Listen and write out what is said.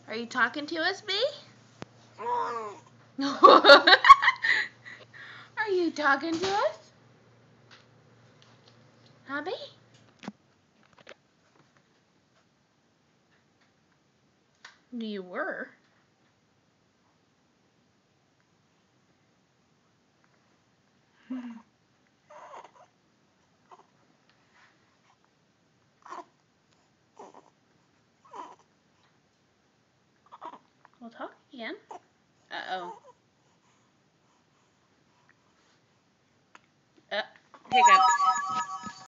Are you talking to us, B? Are you talking to us? Huh, B? You were. We'll talk again. Uh-oh. Hiccups.